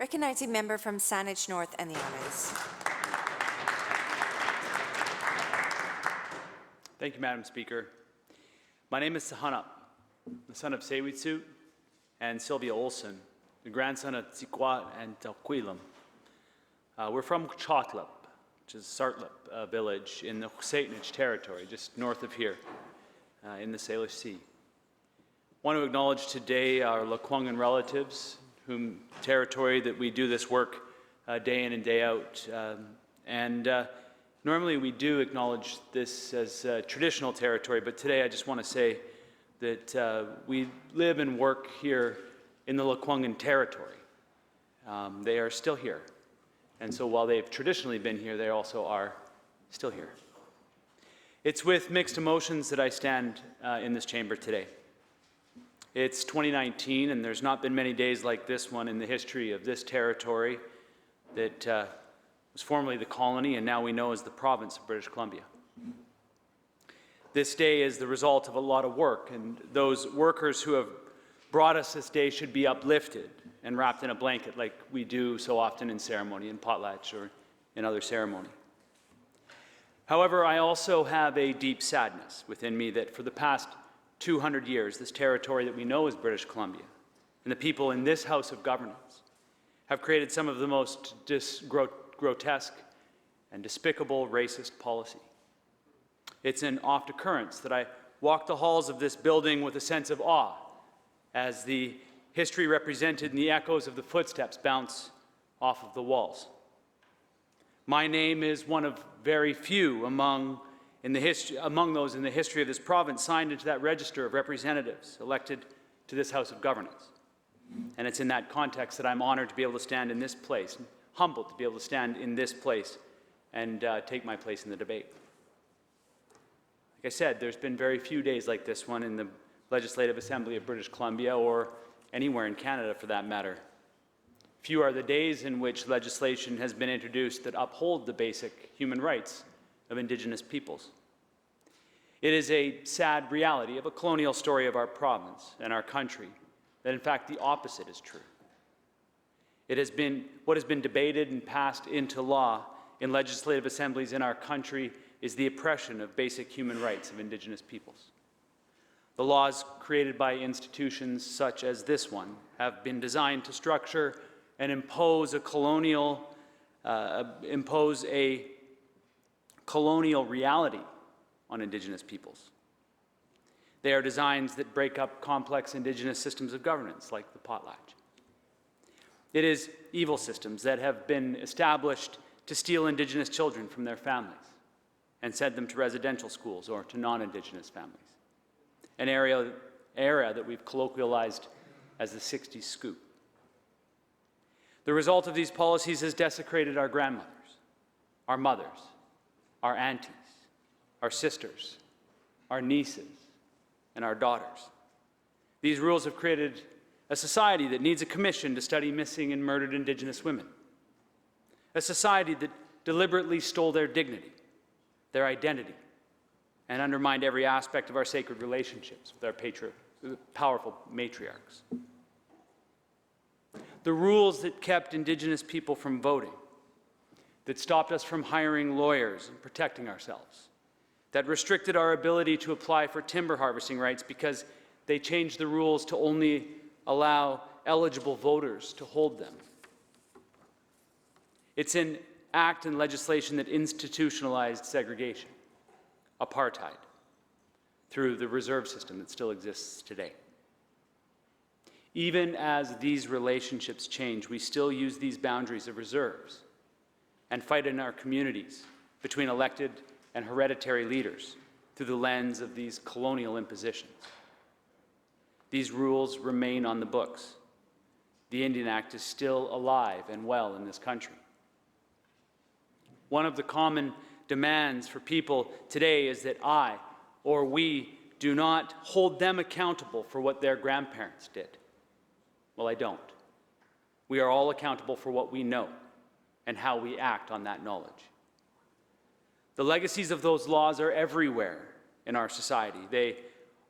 Recognizing member from Saanich North and the Islands. Thank you, Madam Speaker. My name is Sahana, the son of Sewitsu and Sylvia Olson, the grandson of Tsikwa and Telquilam. We're from Chotlip, which is Sartlip village in the Saanich territory, just north of here in the Salish Sea. I want to acknowledge today our Lekwungen relatives, whom territory that we do this work day in and day out. Normally we do acknowledge this as traditional territory, but today I just want to say that we live and work here in the Lekwungen territory. They are still here. And so while they've traditionally been here, they also are still here. It's with mixed emotions that I stand in this chamber today. It's 2019, and there's not been many days like this one in the history of this territory that was formerly the colony and now we know as the province of British Columbia. This day is the result of a lot of work, and those workers who have brought us this day should be uplifted and wrapped in a blanket like we do so often in ceremony, in potlatch or in other ceremony. However, I also have a deep sadness within me that for the past 200 years, this territory that we know as British Columbia and the people in this House of Governance have created some of the most grotesque and despicable racist policy. It's an oft occurrence that I walk the halls of this building with a sense of awe as the history represented in the echoes of the footsteps bounce off of the walls. My name is one of very few among those in the history of this province signed into that register of representatives elected to this House of Governance. And it's in that context that I'm honored to be able to stand in this place, and humbled to be able to stand in this place and take my place in the debate. Like I said, there's been very few days like this one in the Legislative Assembly of British Columbia, or anywhere in Canada for that matter. Few are the days in which legislation has been introduced that uphold the basic human rights of Indigenous peoples. It is a sad reality of a colonial story of our province and our country that in fact the opposite is true. It has been what has been debated and passed into law in legislative assemblies in our country is the oppression of basic human rights of Indigenous peoples. The laws created by institutions such as this one have been designed to structure and impose a colonial reality on Indigenous peoples. They are designs that break up complex Indigenous systems of governance, like the potlatch. It is evil systems that have been established to steal Indigenous children from their families and send them to residential schools or to non-Indigenous families, an era that we've colloquialized as the 60s scoop. The result of these policies has desecrated our grandmothers, our mothers, our aunties, our sisters, our nieces, and our daughters. These rules have created a society that needs a commission to study missing and murdered Indigenous women, a society that deliberately stole their dignity, their identity, and undermined every aspect of our sacred relationships with our powerful matriarchs. The rules that kept Indigenous people from voting, that stopped us from hiring lawyers and protecting ourselves, that restricted our ability to apply for timber harvesting rights because they changed the rules to only allow eligible voters to hold them. It's an act and legislation that institutionalized segregation, apartheid, through the reserve system that still exists today. Even as these relationships change, we still use these boundaries of reserves and fight in our communities between elected and hereditary leaders through the lens of these colonial impositions. These rules remain on the books. The Indian Act is still alive and well in this country. One of the common demands for people today is that I or we do not hold them accountable for what their grandparents did. Well, I don't. We are all accountable for what we know and how we act on that knowledge. The legacies of those laws are everywhere in our society. They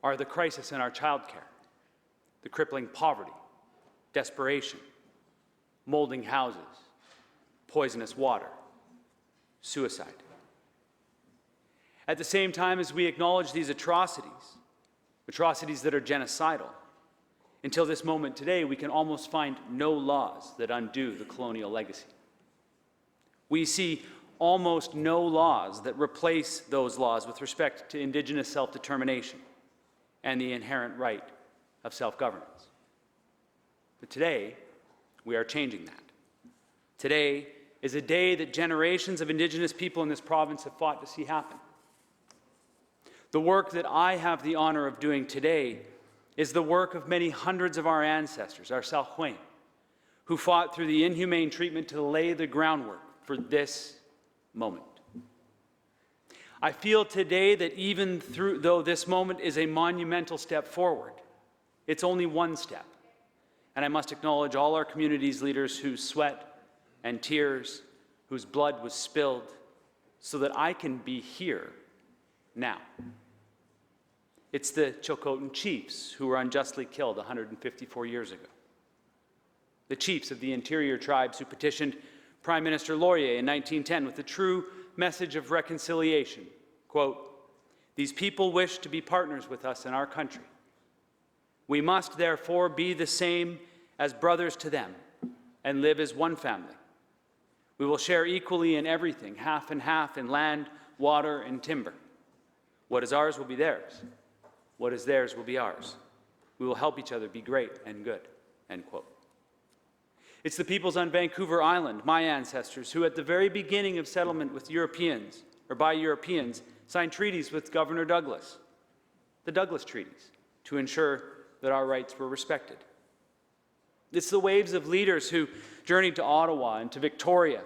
are the crisis in our childcare, the crippling poverty, desperation, molding houses, poisonous water, suicide. At the same time as we acknowledge these atrocities that are genocidal, until this moment today, we can almost find no laws that undo the colonial legacy. We see almost no laws that replace those laws with respect to Indigenous self-determination and the inherent right of self-governance. But today, we are changing that. Today is a day that generations of Indigenous people in this province have fought to see happen. The work that I have the honor of doing today is the work of many hundreds of our ancestors, our Salkwain, who fought through the inhumane treatment to lay the groundwork for this moment. I feel today that even though this moment is a monumental step forward, it's only one step. And I must acknowledge all our community's leaders whose sweat and tears, whose blood was spilled, so that I can be here now. It's the Chilcotin chiefs who were unjustly killed 154 years ago. The chiefs of the interior tribes who petitioned Prime Minister Laurier in 1910 with the true message of reconciliation. Quote, "These people wish to be partners with us in our country. We must therefore be the same as brothers to them and live as one family. We will share equally in everything, half and half in land, water, and timber. What is ours will be theirs. What is theirs will be ours. We will help each other be great and good." End quote. It's the peoples on Vancouver Island, my ancestors, who at the very beginning of settlement with Europeans, or by Europeans, signed treaties with Governor Douglas, the Douglas Treaties, to ensure that our rights were respected. It's the waves of leaders who journeyed to Ottawa and to Victoria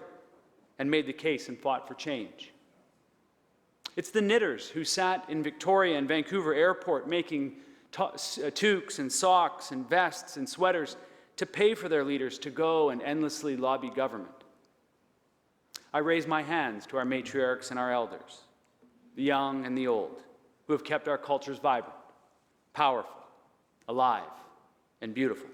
and made the case and fought for change. It's the knitters who sat in Victoria and Vancouver Airport making toques and socks and vests and sweaters to pay for their leaders to go and endlessly lobby government. I raise my hands to our matriarchs and our elders, the young and the old, who have kept our cultures vibrant, powerful, alive, and beautiful.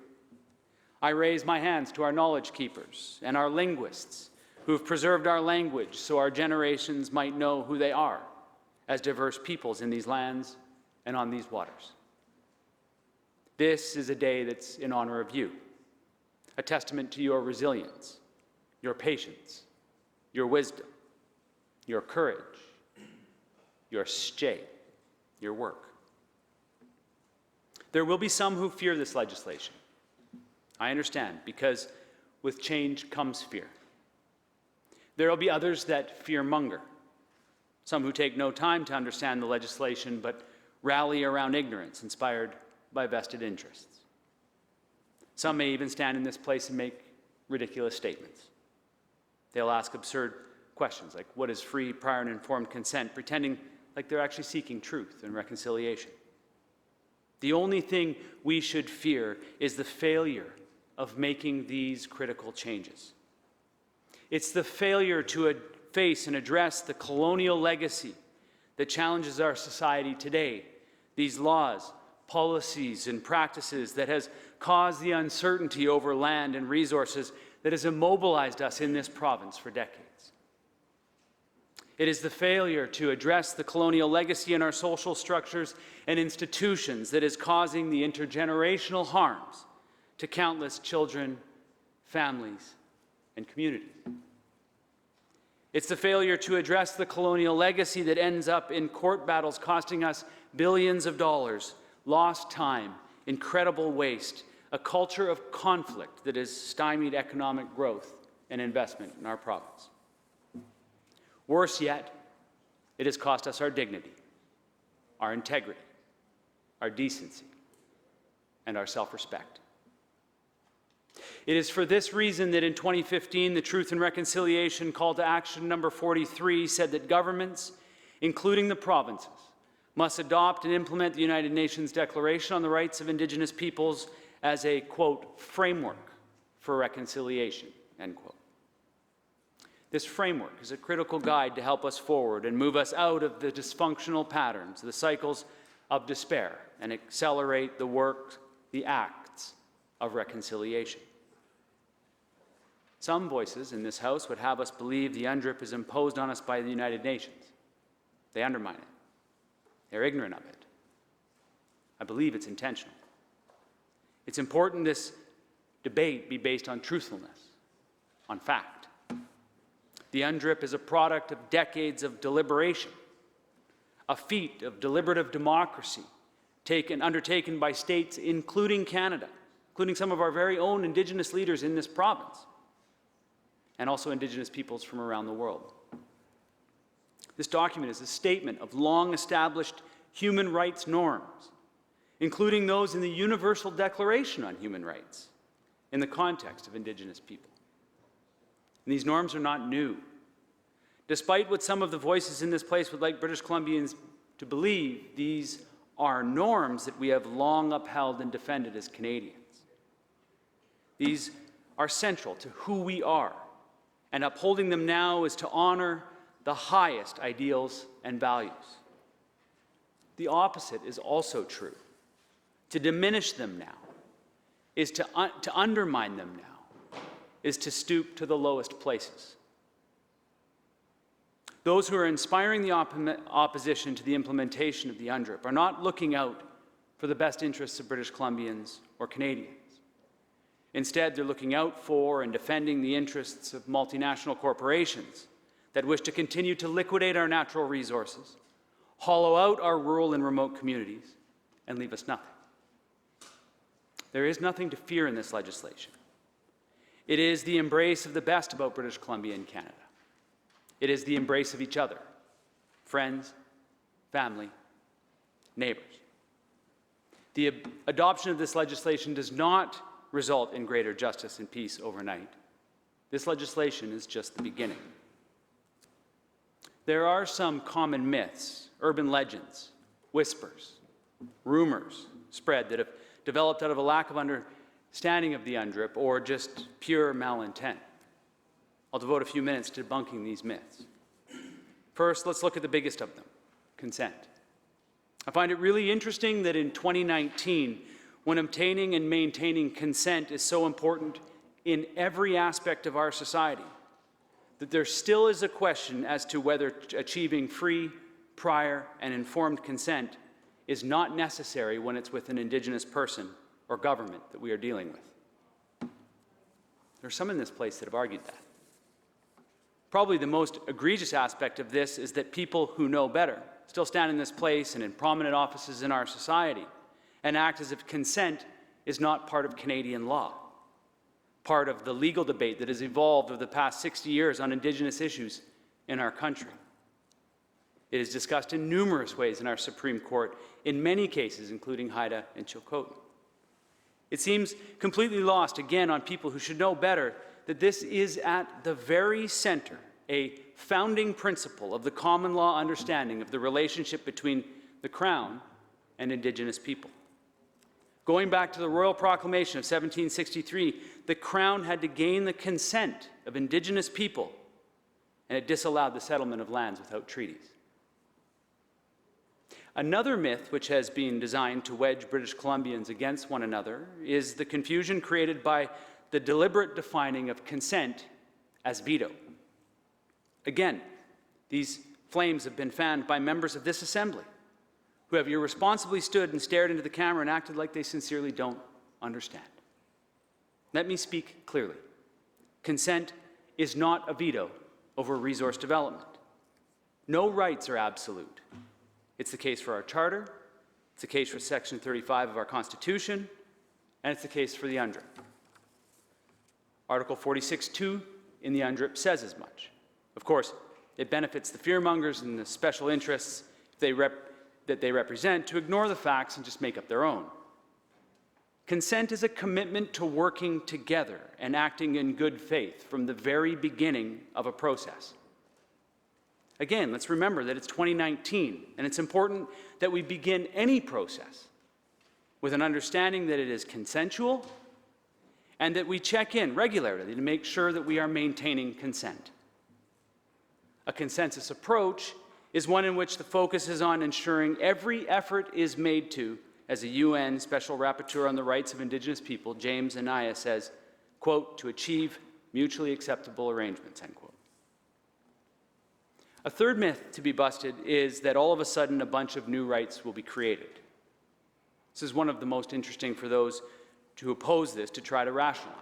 I raise my hands to our knowledge keepers and our linguists who have preserved our language so our generations might know who they are as diverse peoples in these lands and on these waters. This is a day that's in honor of you, a testament to your resilience, your patience, your wisdom, your courage, your stay, your work. There will be some who fear this legislation. I understand, because with change comes fear. There will be others that fear-monger, some who take no time to understand the legislation but rally around ignorance inspired by vested interests. Some may even stand in this place and make ridiculous statements. They'll ask absurd questions like, what is free, prior, and informed consent, pretending like they're actually seeking truth and reconciliation. The only thing we should fear is the failure of making these critical changes. It's the failure to face and address the colonial legacy that challenges our society today, these laws, policies, and practices that has caused the uncertainty over land and resources that has immobilized us in this province for decades. It is the failure to address the colonial legacy in our social structures and institutions that is causing the intergenerational harms to countless children, families, and communities. It's the failure to address the colonial legacy that ends up in court battles costing us billions of dollars, lost time, incredible waste, a culture of conflict that has stymied economic growth and investment in our province. Worse yet, it has cost us our dignity, our integrity, our decency, and our self-respect. It is for this reason that in 2015, the Truth and Reconciliation Call to Action number 43 said that governments, including the provinces, must adopt and implement the United Nations Declaration on the Rights of Indigenous Peoples as a, quote, framework for reconciliation, end quote. This framework is a critical guide to help us forward and move us out of the dysfunctional patterns, the cycles of despair, and accelerate the work, the acts of reconciliation. Some voices in this House would have us believe the UNDRIP is imposed on us by the United Nations. They undermine it. They're ignorant of it. I believe it's intentional. It's important this debate be based on truthfulness, on fact. The UNDRIP is a product of decades of deliberation, a feat of deliberative democracy undertaken by states, including Canada, including some of our very own Indigenous leaders in this province, and also Indigenous peoples from around the world. This document is a statement of long-established human rights norms, including those in the Universal Declaration on Human Rights, in the context of Indigenous people. And these norms are not new. Despite what some of the voices in this place would like British Columbians to believe, these are norms that we have long upheld and defended as Canadians. These are central to who we are, and upholding them now is to honor the highest ideals and values. The opposite is also true. To diminish them now is to undermine them now, is to stoop to the lowest places. Those who are inspiring the opposition to the implementation of the UNDRIP are not looking out for the best interests of British Columbians or Canadians. Instead, they're looking out for and defending the interests of multinational corporations that wish to continue to liquidate our natural resources, hollow out our rural and remote communities, and leave us nothing. There is nothing to fear in this legislation. It is the embrace of the best about British Columbia and Canada. It is the embrace of each other, friends, family, neighbors. The adoption of this legislation does not result in greater justice and peace overnight. This legislation is just the beginning. There are some common myths, urban legends, whispers, rumors spread that have developed out of a lack of understanding of the UNDRIP or just pure malintent. I'll devote a few minutes to debunking these myths. First, let's look at the biggest of them, consent. I find it really interesting that in 2019, when obtaining and maintaining consent is so important in every aspect of our society, that there still is a question as to whether achieving free, prior, and informed consent is not necessary when it's with an Indigenous person or government that we are dealing with. There are some in this place that have argued that. Probably the most egregious aspect of this is that people who know better still stand in this place and in prominent offices in our society and act as if consent is not part of Canadian law, part of the legal debate that has evolved over the past 60 years on Indigenous issues in our country. It is discussed in numerous ways in our Supreme Court, in many cases, including Haida and Chilcotin. It seems completely lost, again, on people who should know better that this is at the very center, a founding principle of the common law understanding of the relationship between the Crown and Indigenous people. Going back to the Royal Proclamation of 1763, the Crown had to gain the consent of Indigenous people, and it disallowed the settlement of lands without treaties. Another myth which has been designed to wedge British Columbians against one another is the confusion created by the deliberate defining of consent as veto. Again, these flames have been fanned by members of this Assembly who have irresponsibly stood and stared into the camera and acted like they sincerely don't understand. Let me speak clearly. Consent is not a veto over resource development. No rights are absolute. It's the case for our Charter, it's the case for Section 35 of our Constitution, and it's the case for the UNDRIP. Article 46(2) in the UNDRIP says as much. Of course, it benefits the fearmongers and the special interests that they represent to ignore the facts and just make up their own. Consent is a commitment to working together and acting in good faith from the very beginning of a process. Again, let's remember that it's 2019, and it's important that we begin any process with an understanding that it is consensual and that we check in regularly to make sure that we are maintaining consent. A consensus approach is one in which the focus is on ensuring every effort is made to, as a UN Special Rapporteur on the Rights of Indigenous People, James Anaya, says, quote, to achieve mutually acceptable arrangements, end quote. A third myth to be busted is that all of a sudden a bunch of new rights will be created. This is one of the most interesting for those who oppose this to try to rationalize.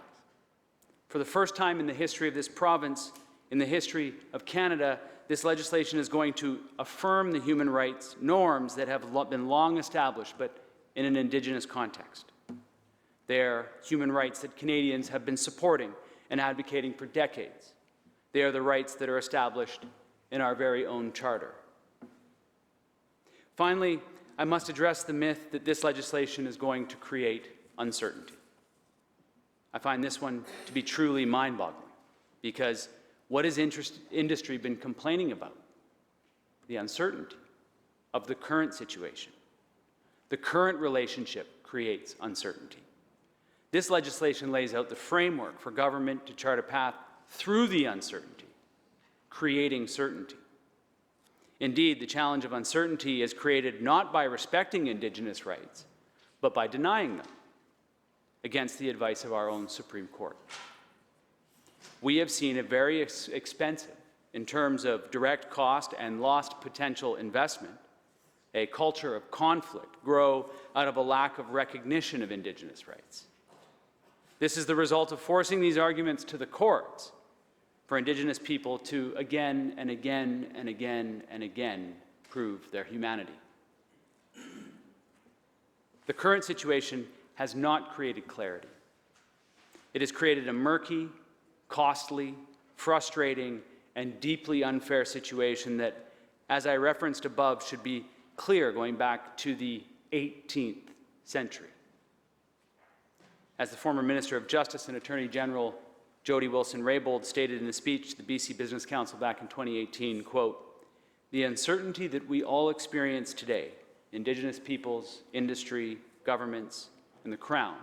For the first time in the history of this province, in the history of Canada, this legislation is going to affirm the human rights norms that have been long established, but in an Indigenous context. They are human rights that Canadians have been supporting and advocating for decades. They are the rights that are established in our very own charter. Finally, I must address the myth that this legislation is going to create uncertainty. I find this one to be truly mind-boggling, because what has industry been complaining about? The uncertainty of the current situation. The current relationship creates uncertainty. This legislation lays out the framework for government to chart a path through the uncertainty, creating certainty. Indeed, the challenge of uncertainty is created not by respecting Indigenous rights, but by denying them, against the advice of our own Supreme Court. We have seen a very expensive, in terms of direct cost and lost potential investment, a culture of conflict grow out of a lack of recognition of Indigenous rights. This is the result of forcing these arguments to the courts for Indigenous people to again and again and again and again prove their humanity. The current situation has not created clarity. It has created a murky, costly, frustrating, and deeply unfair situation that, as I referenced above, should be clear going back to the 18th century. As the former Minister of Justice and Attorney General Jody Wilson-Raybould stated in a speech to the BC Business Council back in 2018, quote, "The uncertainty that we all experience today, Indigenous peoples, industry, governments, and the Crown,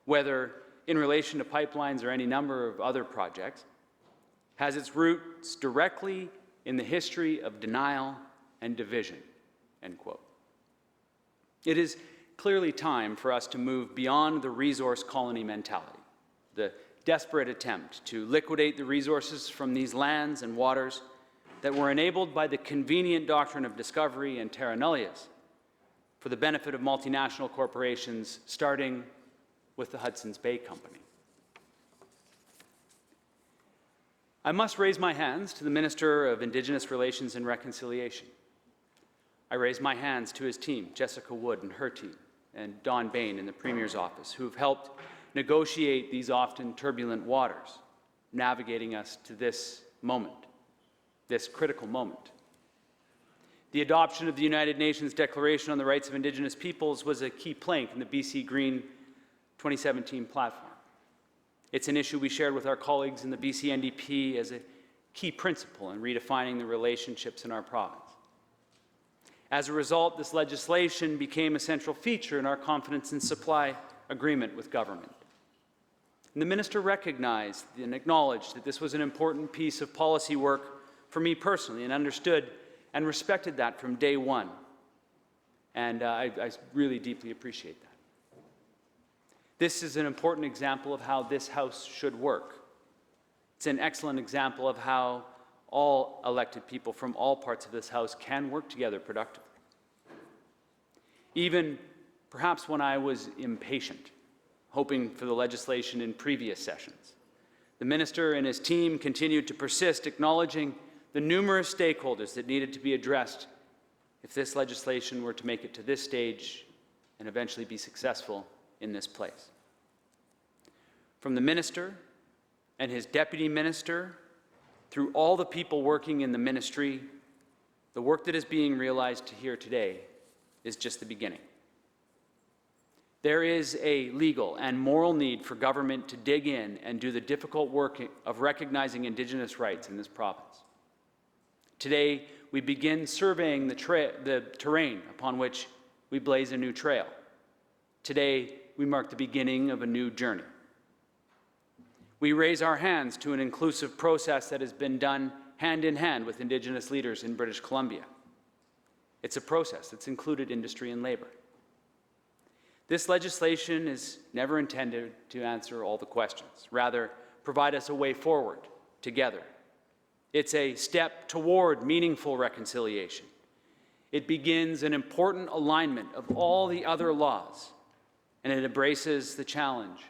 whether in relation to pipelines or any number of other projects, has its roots directly in the history of denial and division," end quote. It is clearly time for us to move beyond the resource colony mentality, the desperate attempt to liquidate the resources from these lands and waters that were enabled by the convenient doctrine of discovery and terra nullius for the benefit of multinational corporations, starting with the Hudson's Bay Company. I must raise my hands to the Minister of Indigenous Relations and Reconciliation. I raise my hands to his team, Jessica Wood and her team, and Don Bain in the Premier's office, who have helped negotiate these often turbulent waters, navigating us to this moment, this critical moment. The adoption of the United Nations Declaration on the Rights of Indigenous Peoples was a key plank in the BC Green 2017 platform. It's an issue we shared with our colleagues in the BC NDP as a key principle in redefining the relationships in our province. As a result, this legislation became a central feature in our confidence in supply agreement with government. And the minister recognized and acknowledged that this was an important piece of policy work for me personally, and understood and respected that from day one. And I really deeply appreciate that. This is an important example of how this House should work. It's an excellent example of how all elected people from all parts of this House can work together productively. Even perhaps when I was impatient, hoping for the legislation in previous sessions, the minister and his team continued to persist, acknowledging the numerous stakeholders that needed to be addressed if this legislation were to make it to this stage and eventually be successful in this place. From the minister and his deputy minister, through all the people working in the ministry, the work that is being realized here today is just the beginning. There is a legal and moral need for government to dig in and do the difficult work of recognizing Indigenous rights in this province. Today, we begin surveying the terrain upon which we blaze a new trail. Today, we mark the beginning of a new journey. We raise our hands to an inclusive process that has been done hand in hand with Indigenous leaders in British Columbia. It's a process that's included industry and labor. This legislation is never intended to answer all the questions, rather provide us a way forward together. It's a step toward meaningful reconciliation. It begins an important alignment of all the other laws, and it embraces the challenge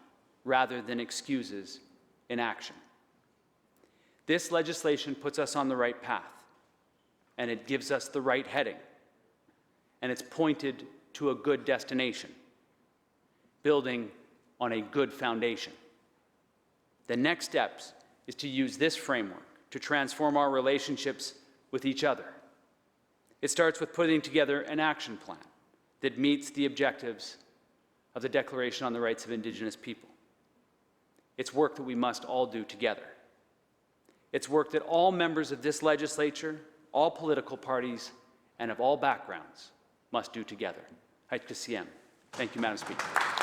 rather than excuses inaction. This legislation puts us on the right path, and it gives us the right heading, and it's pointed to a good destination, building on a good foundation. The next steps is to use this framework to transform our relationships with each other. It starts with putting together an action plan that meets the objectives of the Declaration on the Rights of Indigenous People. It's work that we must all do together. It's work that all members of this legislature, all political parties, and of all backgrounds must do together. Thank you, Madam Speaker.